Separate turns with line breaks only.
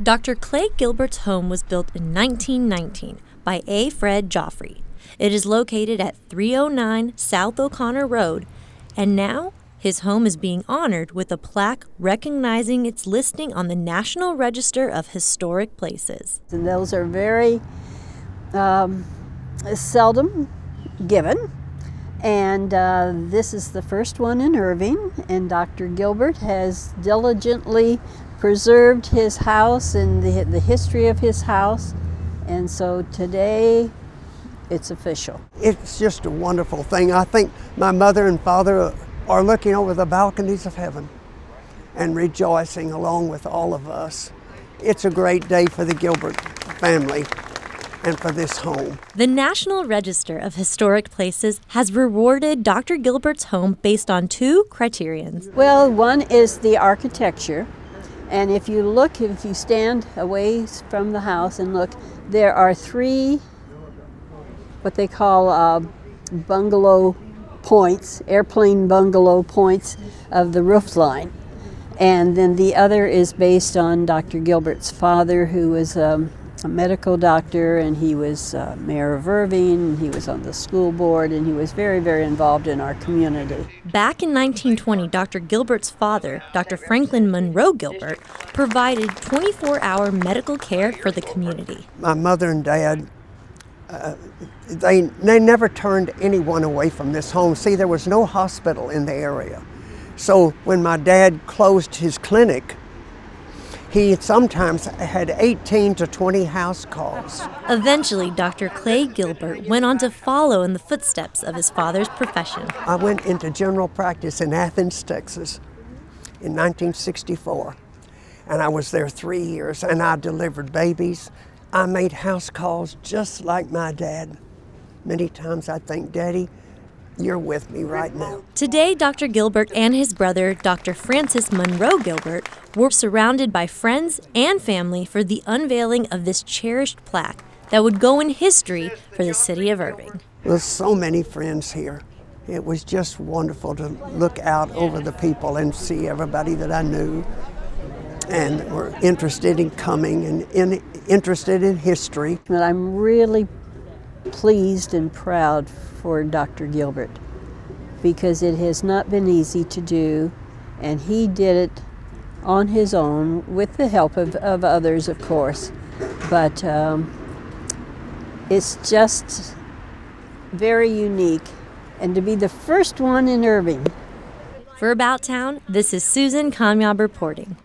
Dr. Clay Gilbert's home was built in 1919 by A. Fred Joffre. It is located at 309 South O'Connor Road, and now his home is being honored with a plaque recognizing its listing on the National Register of Historic Places.
And those are very seldom given. And this is the first one in Irving, and Dr. Gilbert has diligently preserved his house and the history of his house, and so today it's official.
It's just a wonderful thing. I think my mother and father are looking over the balconies of heaven and rejoicing along with all of us. It's a great day for the Gilbert family and for this home.
The National Register of Historic Places has rewarded Dr. Gilbert's home based on two criterions.
Well, one is the architecture, and if you stand away from the house and look, there are three what they call bungalow points, airplane bungalow points of the roof line. And then the other is based on Dr. Gilbert's father, who was a medical doctor, and he was mayor of Irving, and he was on the school board, and he was very, very involved in our community.
Back in 1920, Dr. Gilbert's father, Dr. Franklin Monroe Gilbert, provided 24-hour medical care for the community.
My mother and dad, they never turned anyone away from this home. See, there was no hospital in the area. So when my dad closed his clinic, he sometimes had 18 to 20 house calls.
Eventually, Dr. Clay Gilbert went on to follow in the footsteps of his father's profession.
I went into general practice in Athens, Texas in 1964. And I was there 3 years, and I delivered babies. I made house calls just like my dad. Many times I think, Daddy, you're with me right now.
Today, Dr. Gilbert and his brother, Dr. Francis Monroe Gilbert, were surrounded by friends and family for the unveiling of this cherished plaque that would go in history for the city of Irving.
There's so many friends here. It was just wonderful to look out over the people and see everybody that I knew and were interested in coming and interested in history.
But I'm really pleased and proud for Dr. Gilbert, because it has not been easy to do, and he did it on his own with the help of others, of course. But it's just very unique, and to be the first one in Irving.
For About Town, this is Susan Kamyab reporting.